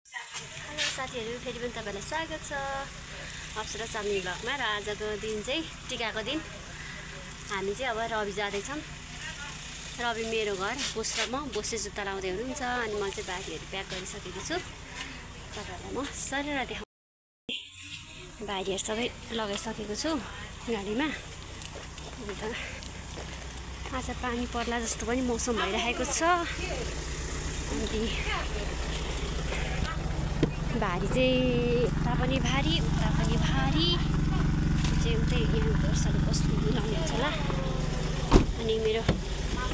Hello साथीहरु, फेरि पनि तपाईलाई स्वागत छ अप्सरा चामलिङ ब्लगमा। र आजको दिन चाहिँ टिकाको दिन। हामी चाहिँ अब रवि जाँदैछौँ। रवि मेरो घर बोसे जुत्ता लाउँदै हुनुहुन्छ अनि म चाहिँ बारीहरू प्याक गरिसकेको छु। तपाईहरुलाई म सरेर देखाउँछु। बारीहरू सबै लगाइसकेको छु गाडीमा। आज पानी पर्ला जस्तो पनि मौसम भइरहेको छ। अनि भारी चाहिँ उता पनि भारी उता पनि भारी चाहिँ उतै यहाँ वर्षाले बस्नु लाउने हुन्छ होला। अनि मेरो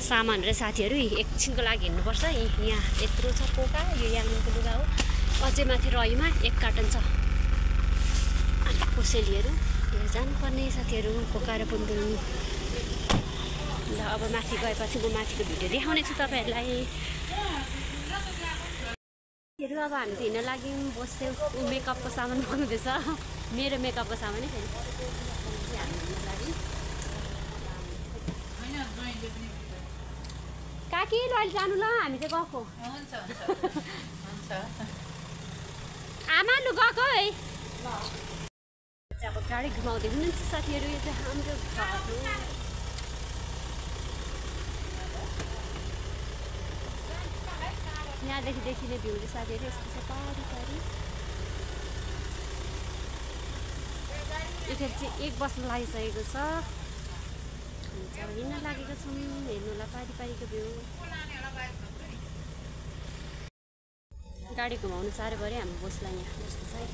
सामानहरू साथीहरू एकछिनको लागि हिँड्नुपर्छ। यहाँ यत्रो छ पोका, यो याङको लुगा हो। अझै माथि रहीमा 1 कार्टन छ। अन्त कोसेलीहरू लिएर जानुपर्ने साथीहरू पोकाएर पुग्नु। ल अब माथि गएपछि म माथिको भिडियो देखाउने छु तपाईहरुलाई। अब हामी चाहिँ हिँड्न लाग्यौँ। बस्यो मेकअपको सामान बनाउँदैछ। मेरो मेकअपको सामानै फेरि काकी ल अहिले जानु ल, हामी चाहिँ गएको। आमा लु गएको है। अब गाडी घुमाउँदै हुनुहुन्छ साथीहरू। यो चाहिँ हाम्रो घर हो। यहाँदेखि देखिने भ्यूले साथीहरू यस्तो छ पारी पारी। यतिखेर चाहिँ 1 बज्न लागिसकेको छ। अब हिँड्न लागेको छौँ। हेर्नु होला पारी पारीको भ्यू। गाडी घुमाउनु साह्रो पऱ्यो हाम्रो बोसलाई। यहाँ जस्तो छ है।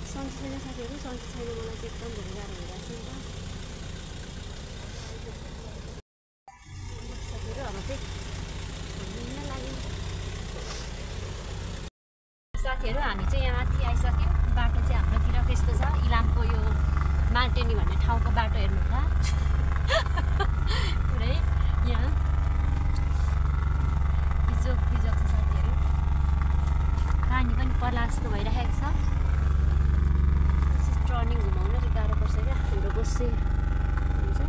सन्चो छैन साथीहरू, सन्चो छैन। मलाई चाहिँ एकदम धेरै गाह्रो भइरहेको छ नि त। साथीहरू हामी चाहिँ यहाँ माथि आइसक्यौँ। बाटो चाहिँ हाम्रोतिर त्यस्तो छ। इलामको यो माल्टेनी भन्ने ठाउँको बाटो हेर्नु होला। पुरै यहाँ बिजोक बिजोक छ साथीहरू। पानी पनि पर्ला जस्तो भइरहेको छ। टर्निङ घुमाउन अलिक गाह्रो पर्छ क्या। हाम्रो बस्से हुन्छ।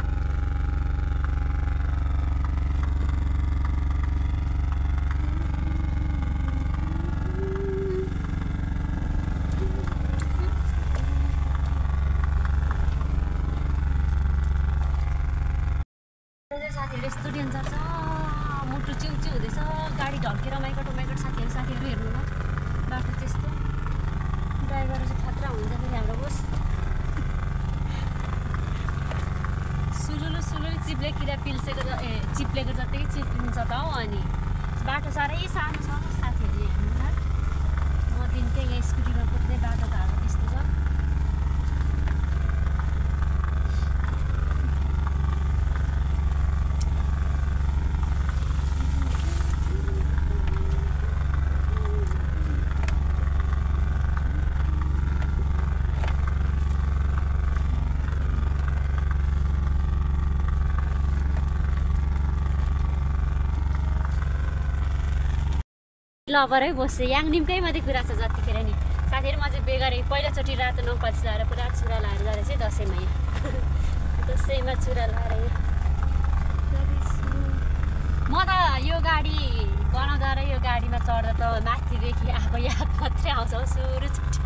साथीहरू यस्तो डेन्जर छ। मुटु चिउचिउ हुँदैछ। गाडी ढल्केर माइकट साथीहरू हेर्नु न। बाटो चाहिँ यस्तो। ड्राइभर चाहिँ खतरा हुन्छ फेरि हाम्रो बोस। सुलुलु चिप्लेकिरा चिप्लेको जत्तिकै चिप्लिन्छ त हौ। अनि बाटो साह्रै सानो छ साथीहरू हेर्नु न। म दिनकै यहाँ स्कुटीमा कुद्दै बाटो त हाल्नु त्यस्तो छ। लभरै बस्छ। याङनिमकै मात्रै कुरा छ जतिखेर नि साथीहरू। म चाहिँ बेगरै पहिलोचोटि रातो नौपालिस लगाएर पुरा चुरा लाएर जाँदा चाहिँ दसैँमा यहाँ दसैँमा चुरा लाएर म त यो गाडी बनाउँदा र यो गाडीमा चढ्दा त माथिदेखि आएको याद मात्रै आउँछ हौ। सुरुचोटि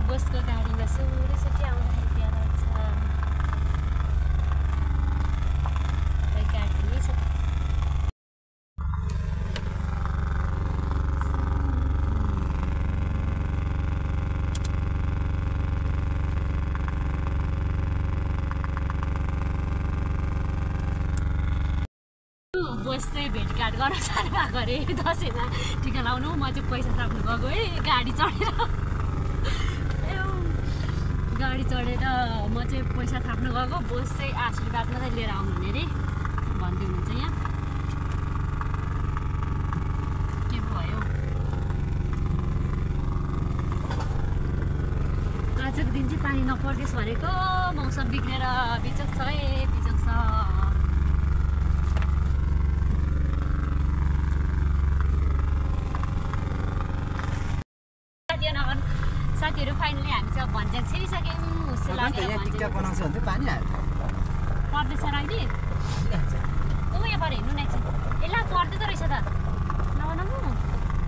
बोसको गाडीमा सुरुचोटि आउँदाखेरि याद आउँछ। बोस चाहिँ भेटघाट गर्न साह्रो भएको अरे दसैँमा टिका लाउनु। म चाहिँ पैसा थाप्नु गएको है गाडी चढेर। गाडी चढेर म चाहिँ पैसा थाप्नु गएको। बोस चाहिँ आशीर्वाद मात्रै लिएर आउनु हुने अरे भन्दै हुनुहुन्छ। यहाँ के भयो आजको दिन चाहिँ पानी नपर्देस् भनेको। मौसम बिग्रेर बिचक छ है, बिचक छ। साथीहरू फाइनली हामी चाहिँ भन्ज्याङ छिरिसक्यौँ हुस्से लागेर टिकटक बनाउँछ भने पानी हाल्छ पर्दैछ र अहिले यहाँ पर हेर्नु न एकछिन यसलाई पर्दै त रहेछ त नबनाउनु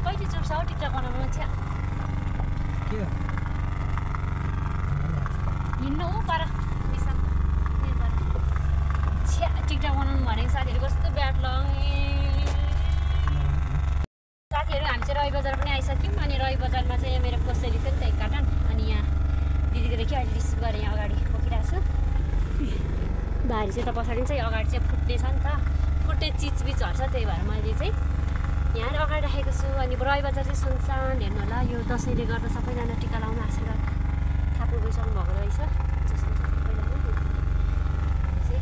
कहिले चुप्छ हौ टिकटक बनाउनु छ हिँड्नु हो पर छ्या टिकटक बनाउनु भनेको साथीहरू कस्तो ब्याड लङ साथीहरू हामी चाहिँ रही बजार पनि आइसक्यौँ अनि रही बजारमा चाहिँ मेरो कोसेली थियो नि त एक कार्टन अनि यहाँ दिदीको देखि अहिले रिसिभ गरेँ यहाँ अगाडि बोकिरहेको छु भारी चाहिँ त पछाडि चाहिँ अगाडि चाहिँ फुट्ने छ नि त फुट्ने चिजबिच हर्छ त्यही भएर मैले चाहिँ यहाँ अगाडि राखेको छु अनि रही बजार चाहिँ सुनसान हेर्नु होला यो दसैँले गर्दा सबैजना टिका लाउनु आशीर्वाद थाप्नु गइसक्नु भएको रहेछ जस्तो सबैजना चाहिँ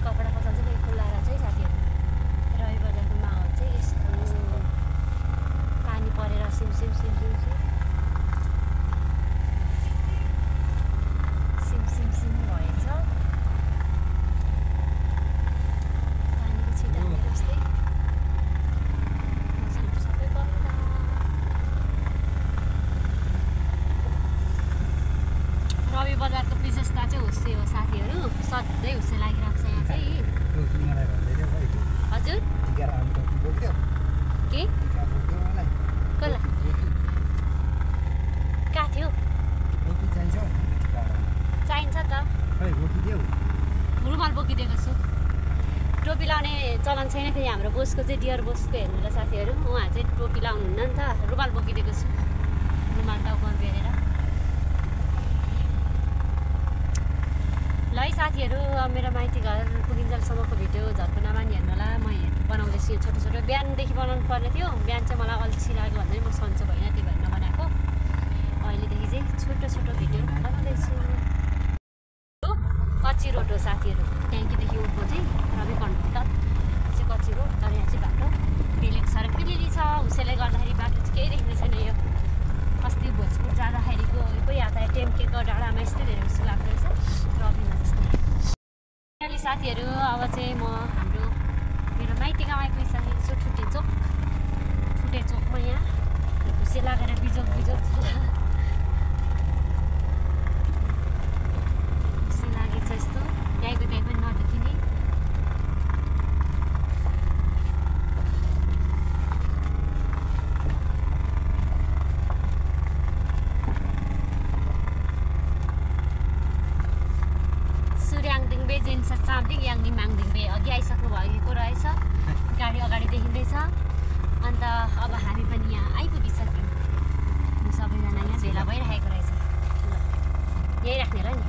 कपडा पसल चाहिँ खुल्लाएर चाहिँ साथीहरू रही बजारको माहौल चाहिँ यस्तो पानी परेर सिमसिम सिमसिम सिम भएछ पानीको छिटाहरू जस्तै सबै बन्द रवि बजारको विशेषता चाहिँ हुस्से हो साथीहरू सधैँ हुस्से लागिरहेको छ यहाँ चाहिँ हजुर के कसलाई कहाँ थियो चाहिन्छ त रुमाल बोकिदिएको छु टोपी लाउने चलन छैन फेरि हाम्रो बोसको चाहिँ डियर बोसको हेर्नु ल साथीहरू उहाँ चाहिँ टोपी लाउनुहुन्न नि त रुमाल बोकिदिएको छु रुमाल टाउकोमा बेरेर ल है साथीहरू मेरो माइती घर पुगिन्जेलसम्मको भिडियो झट्ट नमानी हेर्नु होला म बनाउँदैछु छोटो छोटो बिहानदेखि बनाउनु पर्ने थियो बिहान चाहिँ मलाई अल्छी लाग्यो भन्दा म सन्चो भएन त्यही भएर नबनाएको अहिलेदेखि चाहिँ छोटो छोटो भिडियो बनाउँदैछु कच्ची रोड हो साथीहरू ट्याङ्कीदेखि उठ्को चाहिँ रवि कन्ड चाहिँ कच्ची रोड तर यहाँ चाहिँ बाटो बेलेको सडक पिलिली छ उसैले गर्दाखेरि बाटो चाहिँ केही देख्ने छैन यो अस्ति भोजपुर जाँदाखेरिको कोही यातायात टेम्केको डाँडामा यस्तै धेरै जस्तो लाग्दो रहेछ रविमा जस्तै साथीहरू अब चाहिँ म हाम्रो मेरो माइती गाउँ आइपुगिसकेको छु ठुटे चोकमा यहाँ हुस्से लागेर बिजोक हुस्से लागेको छ यस्तो त्यहीँको त्यही पनि नदेखिने सुर्याङदिङबे जेन्सा चाँदिङ याङदिङ माङदिङबे अघि आइसक्नु भएको रहेछ गाडी अगाडि देखिँदैछ अन्त अब हामी पनि यहाँ आइपुगिसक्यौँ सबैजना यहाँ भेला भइरहेको रहेछ यही राख्ने र नि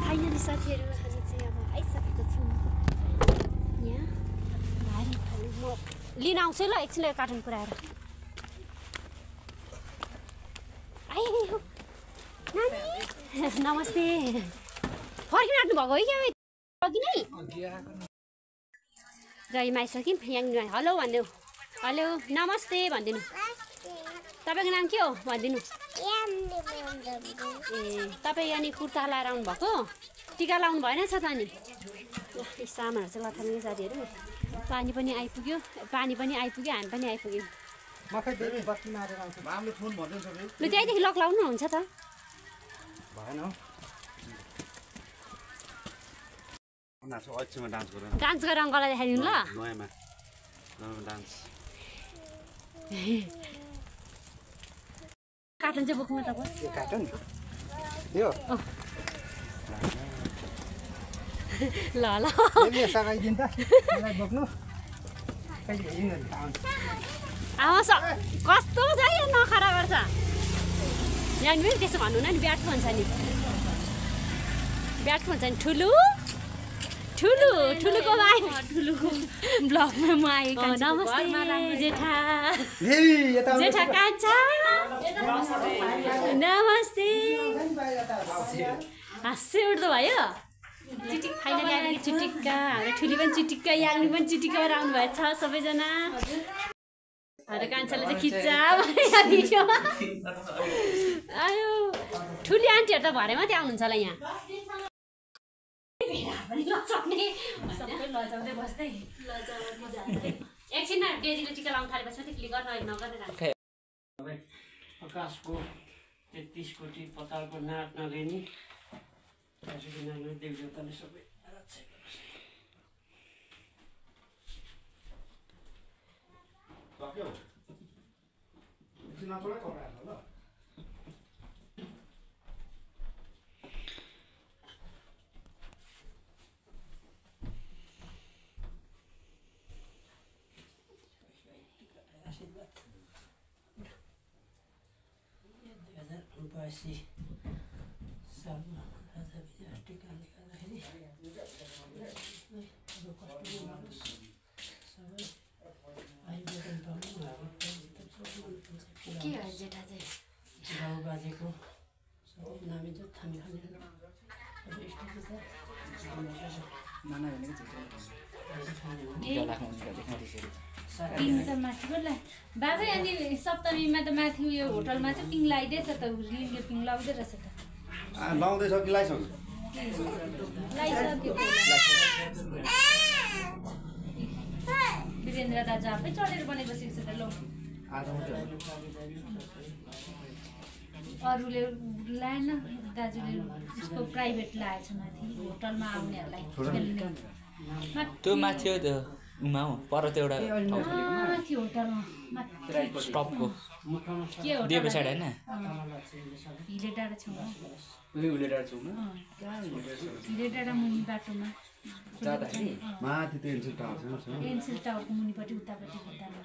फाइनली साथीहरू हामी चाहिँ अब आइसकेको छौँ यहाँ भारी म लिन आउँछु ल एकछिन कार्टुन पुऱ्याएर आइगयो नमस्ते फर्किनु आँट्नु भएको है क्या अघि नै रहीमा आइसक्यौँ यहाँ हेलो भनिदेऊ हेलो नमस्ते भनिदिनु तपाईँको नाम के हो भनिदिनु ए तपाईँ अनि कुर्ता लाएर आउनुभएको टिका लाउनु भएन छ त अनि सामानहरू चाहिँ लथाल्ने साथीहरू पानी पनि आइपुग्यो हामी पनि आइपुग्यौँ ल त्यहीँदेखि लक लाउनु हुन्छ त डान्स गरेर अङ्कललाई देखाइदिनु ल कार्टुन चाहिँ बोक्नु त ल कस्तो छ है नखरा गर्छ यहाँ पनि त्यसो भन्नु न नि ब्याट भन्छ नि ठुलोको ठुलोको ब्लगमा म आएको नमस्ते जेठा कान्छा नमस्ते हाँस्दै उठ्दो भयो फाइनली आइपुग्यो चिटिक्का हाम्रो ठुली पनि चिटिक्का याङ्नी पनि चिटिक्काबाट आउनुभएको छ सबैजना हाम्रो कान्छाले चाहिँ खिच्चा भिडियोमा आयो ठुली आन्टीहरू त भरे मात्रै आउनुहुन्छ होला यहाँ सबै लजाउँदै बस्दै एकछिनमा डेजीले टिका लाउन थालेपछि मात्रै क्लिक गर्न नगर्ने राख्छ आकाशको 33 कोटी पतालको नाट नगेनी त्यसको नामले देवदेवताले सबै रक्षा गरोस् सक्यो एकछिन नचोडै पकाएर ल सालमा राजा विजय टिकाले गर्दाखेरि सबै आइबेदन पाउनु के हो जेठा चाहिँ बाबु बाजेको सबै नामिजत थामी खाने नाना भनेको पिङ त माथिको ला बाबै अनि सप्तमीमा त माथि उयो होटलमा चाहिँ पिङ लगाइदिएछ त लिङ्गे पिङ लगाउँदै रहेछ त लाउँदैछ कि लाइसक्यो लगाइसक्यो वीरेन्द्र दाजु आफै चढेर बनेपछि छ त ल अरूले लाएन दाजुले उसको प्राइभेट लगाएछ माथि होटलमा आउनेहरूलाई खेल्ने त्यो माथि हो त्यो उमा हो पर त्यो एउटा माथि होटलमा स्टपको के हो देब्रे साइड होइन हिले डाँडा छेउमा उसले डाँडा छेउमा हिले डाँडा मुनि बाटोमा माथि त्यो एनसिल टावर छ एनसिल टावरको मुनिपट्टि उतापट्टि खुट्टामा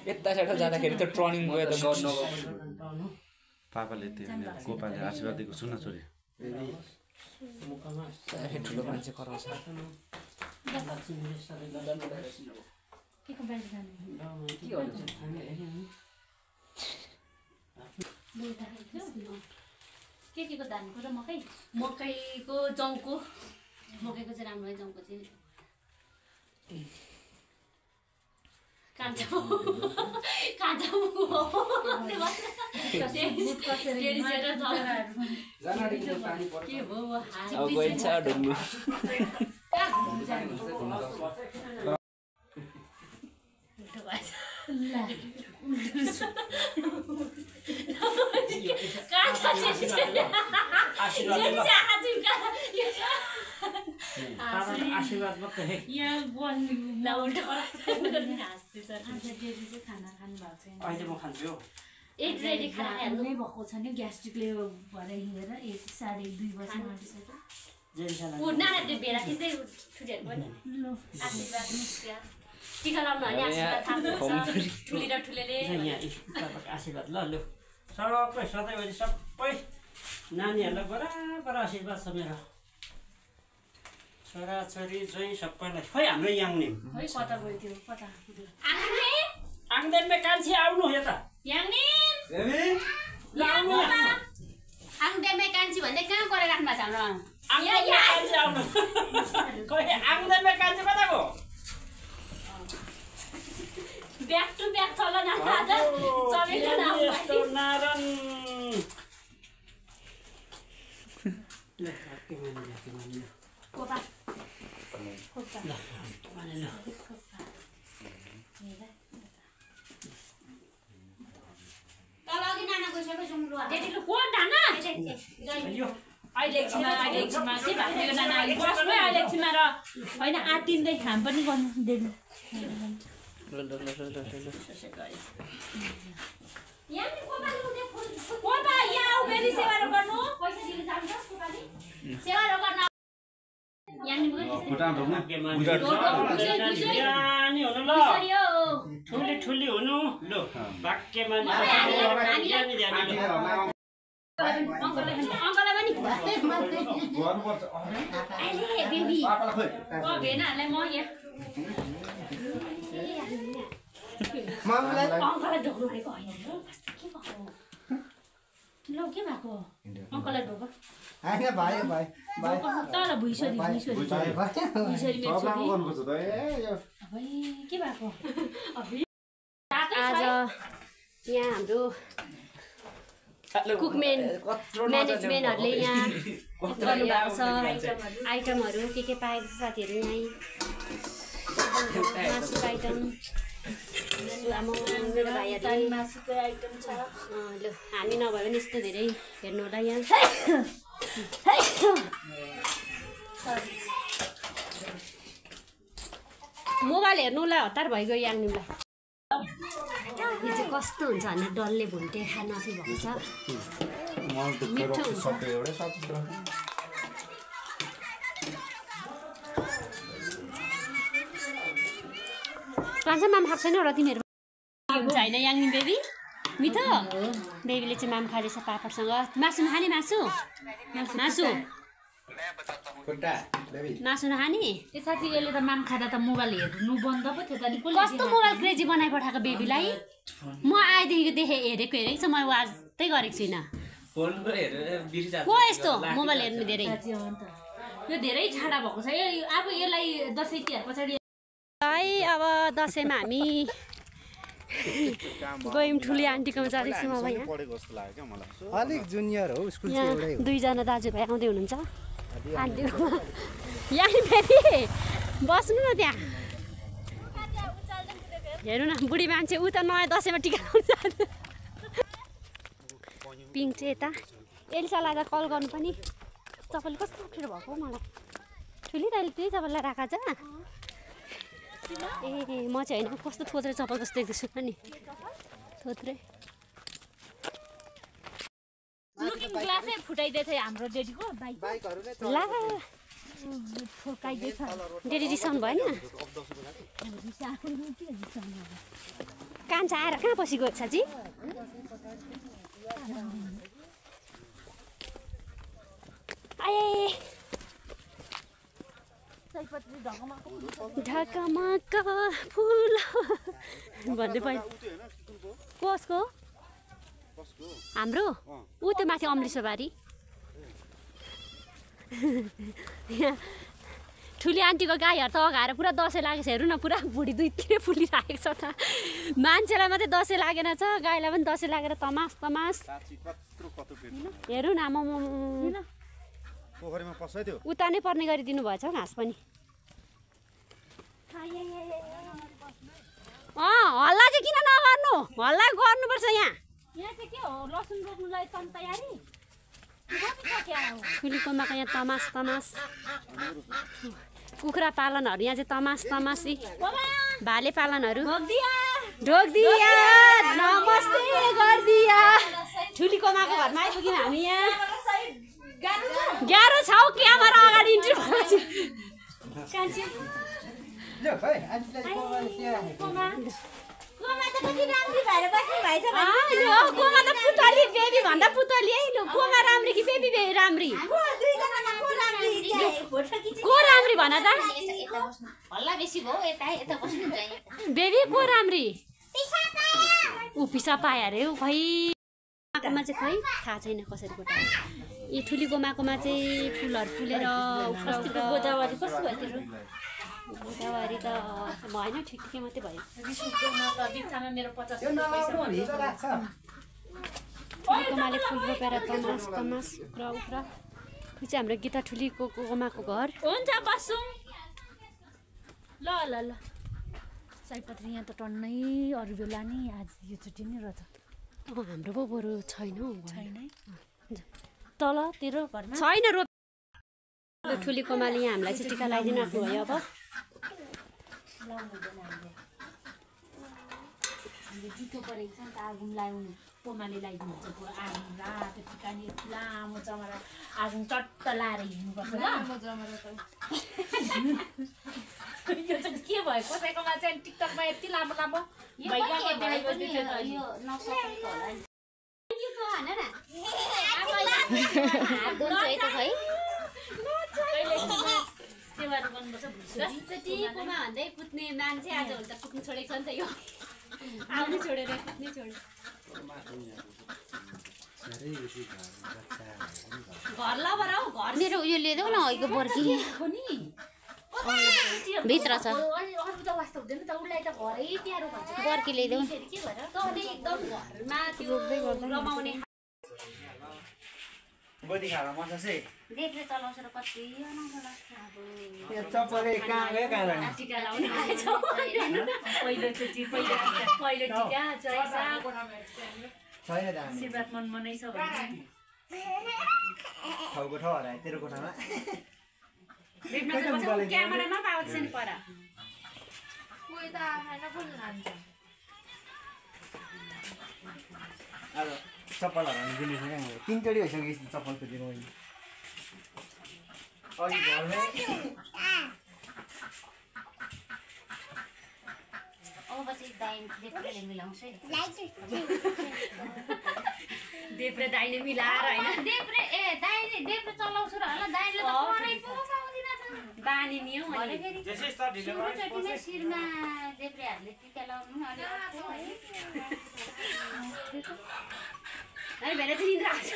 यता साइड जाँदाखेरि त टर्निङ गयो त पापाले त्यो गोपाले आशीर्वाद दिएको सुन छोरी ठुलो मान्छे कराउँछ के को बाहिर जानु के को धानको र मकै मकैको जौको मकैको चाहिँ राम्रो है जौको चाहिँ कान्छा के भयो अब गइन्छ ढुङ्गु आशीर्वाद मात्रै खाना खानु भएको छैन अहिले म खान्छु एकचोटि खानाहरू नै भएको छ नि ग्यास्ट्रिकले भएर हिँडेर 1:30 बजीमा आइसक्यो नानाले भेडा खिच्दै छुटेको पनि आशीर्वाद टिका लाउनु भने आशीर्वाद थाप्नुहुन्छ ठुली र ठुलेले आशीर्वाद ल लु सबै सधैँभरि सबै नानीहरूलाई बराबर आशीर्वाद छ मेरो छोराछोरी चाहिँ सबैलाई खोइ हाम्रो याङनेम है कता गयो त्यो कता आङदेनमा कान्छी आउनु यता आङदेमै कान्छी भन्दै कहाँ गरेर राख्नु भएको छ हाम्रो कान्छी आउनु खोइ आङदेनमा कान्छी कता गयो ब्याक टु ब्याक चल न आज चलेको नारायण कोपा तल अघि नाना गइसक्यो सुँगुरु डेडीले कोन नाना अहिले एकछिनमा के भएको यो नाना अहिले बस्नु अहिले एकछिनमा र होइन आत्तिँदै खाम पनि गर्नु डेडी कोपा यहाँ आऊ फेरि सेवा गर्नु पैसा दिनु जान्छ कोपाले सेवा गर्न ठुली ठुली हुनु ल वाक्यमा अङ्कललाई पनि बेबी भेनाहरूलाई म यहाँ अङ्कललाई ढोक्नु भनेको होइन के भएको ल के भएको अङ्कललाई ढोक तल भुइँसरी के भएको आज यहाँ हाम्रो कुकमेन म्यानेजमेन्टहरूले यहाँ गर्नुभएको छ आइटमहरू के पाएको छ साथीहरू यहीँ मासुको आइटम मेरो भाइहरूले मासुको आइटम छ ल हामी नभए पनि यस्तो धेरै हेर्नु होला यहाँ मोबाइल हेर्नुलाई हतार भइगयो याङनिमलाई यो चाहिँ कस्तो हुन्छ भनेर डल्ले भुन्टे नथी भएको छ मिठो हुन्छ माम खाएको छैन र तिमीहरू हुन्छ होइन याङनी बेबी मिठो बेबीले चाहिँ माम खाँदैछ पापडसँग मासु नखाने मासु मासु मासु नखाने ए साथी यसले त माम खाँदा त मोबाइल हेर्नु बन्द पो थियो त नि कस्तो मोबाइल क्रेजी बनाइपठाएको बेबीलाई म आएदेखिको हेरेको छ म वाजै गरेको छुइनँ को यस्तो मोबाइल हेर्नु धेरै यो धेरै छाडा भएको छ अब यसलाई दसैँ तिहार पछाडि है अब दसैँमा हामी गयौँ ठुली आन्टीकोमा जाँदैछौँ अब यहाँ अलिक जुनियर हो स्कुल यहाँ दुईजना दाजुभाइ आउँदै हुनुहुन्छ आन्टीकोमा यहाँ फेरि बस्नु न त्यहाँ हेर्नु न बुढी मान्छे ऊ त नयाँ दसैँमा टिका लाउनु जान्छ पिङ चाहिँ यता एलिसालाई त कल गर्नु पनि तपाईँले कस्तो अप्ठ्यारो भएको मलाई ठुली तैँले त्यही तपाईँलाई राखा छ ए म चाहिँ होइन कस्तो थोत्रे चप्पल कस्तो देख्दैछु त नि थोत्रे लुकिङ ग्लासै फुटाइदिएछ हाम्रो डेडीको ला डेडी रिसाउनु भएन कान्छा आएर कहाँ बसेको साँच्ची आए ढकमक फुल भन्दै पाइ कसको हाम्रो ऊ त्यो माथि अम्लिसोबारी ठुली आन्टीको गाईहरू त अगाएर पुरा दसैँ लागेको छ हेर्नु न पुरा भुँडी दुईतिर फुलिरहेको छ त मान्छेलाई मात्रै दसैँ लागेन छ गाईलाई पनि दसैँ लागेर तमास तमास हेरौँ न उता नै पर्ने गरिदिनु भएछ घाँस पनि हल्ला चाहिँ किन नगर्नु हल्ला गर्नुपर्छ यहाँ चाहिँ के हो लसुन रोप्नुलाई तयारी ठुलीको माका यहाँ तमास तमास कुखुरा पालनहरू यहाँ चाहिँ तमास तमासी भाले पालनहरू ढोक्दिया नमस्ते गरिदिया ठुलीको माको घरमा आइपुग्यौँ हामी यहाँ गाह्रो छ हौ क्यामेरा अगाडि इन्ट्री पुतली बेबी भन्दा पुतली है कोमा राम्री कि बेबी राम्री को राम्री भन त बेबी को राम्री ऊ पिसा पायो अरे खै माकोमा चाहिँ खै थाहा छैन कसरी कोटा यी ठुलीको माकोमा चाहिँ फुलहरू फुलेर गोदावरी कस्तो भयो तेरो गोदावरी त भएन ठिक ठिकै मात्रै भयो मेरो 50 ठुलीकोमाले फुल रोपेर तमास तमास उफ्रा उफ्रा यो चाहिँ हाम्रो गीता ठुलीको कोमाको घर हुन्छ बस्छौँ ल ल ल सयपत्री यहाँ त टन्नै अरू बेला नि आज यो छुट्टी नै रहेछ हाम्रो पो बरु छैन छैन तल तेरो घरमा छैन रोप ठुली कोमाले यहाँ हामीलाई चाहिँ टिका लगाइदिनु राख्नु भयो अब जुठो परेको छ नि त आगुन लगाउनु कोमाले लगाइदिनुहुन्छ आगुन रातो टिका नि लामो चमरा आगुन चट्ट लाएर हिँड्नुपर्छ यो चाहिँ के भयो कसैकोमा चाहिँ टिकटकमा यति लामो लामो भइगएको भन्दै कुद्ने मान्छे आज हुन्छ कुद्नु छोडेको छ नि त यो आउनु छोडेर कुद्नै छोड्यो घर लबर हौ घर मेरो उयो लिइदेऊ न अहिलेको बर्की भित्र छ बर्की ल्याइदेऊ एकदम घरमा रमाउने गोदी खाएर मर्छ चाहिँ देख्ने चलाउँछ र कति अनाउँछ ल अब त्यो चप्पलले कहाँ गयो कहाँ गयो टिका लाउनु आएछौ पहिलोचोटि पहिलो टिका चैसा छैन त हामी शिवरात मन मनै छ भने ठाउँको ठाउँ हरायो तेरो कोठामा भेट्न चाहिँ क्यामेरामा पाउँछ नि पर अब चप्पल हराउनु दिने छैन कहाँ गयो 3 चोटि भइसक्यो चप्पल खोजेको मैले अघि घरमै अब पछि दाइन देप्रेले मिलाउँछ है देप्रे दाइने मिलाएर हैन देप्रे ए दाइने देप्रे चलाउँछु र होला दाइले त परै पो पाउँदिन त बानी नियौ अनि त्यसै स्टार्ट ढिलो चोटिमै शिरमा देप्रेहरुले टिका लाउनु नि अलि है भेरे चाहिँ निद्रा आउँछ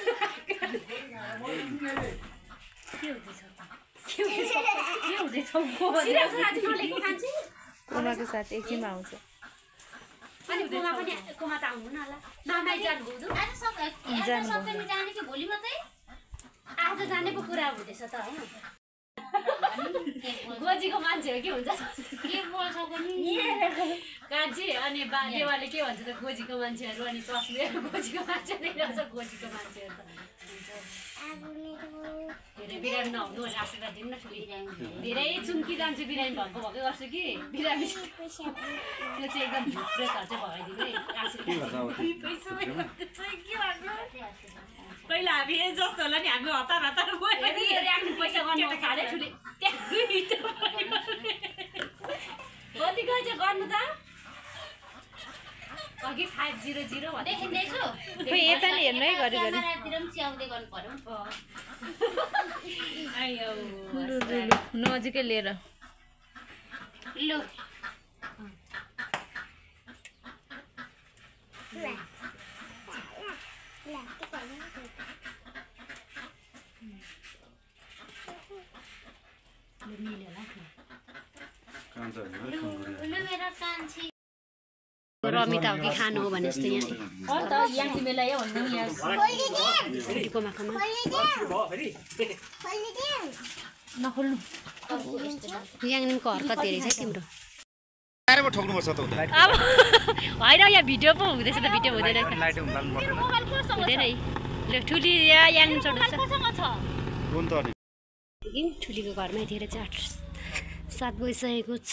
के हुँदैछ सिरियस आज मलाई के खान्छ उमाको साथ एकछिनमा आउँछ अनि कोमा पनि कोमा त आउनु न ल नमाइ जानु बुझु आज सबै जाने कि भोलि मात्रै आज जाने पो कुरा हुँदैछ त हो गोजीको मान्छे हो के हुन्छ के बोल्छ पनि कान्छी अनि देवाले के भन्छ त गोजीको मान्छेहरू अनि चस्मे गोजीको मान्छे नै रहेछ गोजीको मान्छेहरू त धेरै बिरामी नहुनु भने आशीर्वाद दिनु न ठुली धेरै चुम्की जान्छु बिरामी भएको भएकै गर्छु कि बिरामी त्यो चाहिँ एकदम भित्रहरू चाहिँ भगाइदिनु है आशीर्वाद पहिला हामी जस्तो होला नि हामी हतार हतार राख्नु पैसा गर्नु खाले ठुली कति गएछ गर्नु त अघि 500 देखिँदैछु यता नि हेर्नु है घरि घरि क्यामेरातिर पनि च्याउँदै गर्नु पर्यो आयो नजिकै लिएर लु मेरो कान्छी रमिता हो कि खानु हो भने जस्तो यहाँ नखोल्नु याङनिमको हरकत धेरै छ तिम्रो ठोक्नुपर्छ त अब होइन यहाँ भिडियो पो हुँदैछ त भिडियो हुँदैन हुँदैन है ल ठुली यहाँ याङनिम चढ्दैछ ठुलीको घरमा यतिखेर चाहिँ 8-7 बजिसकेको छ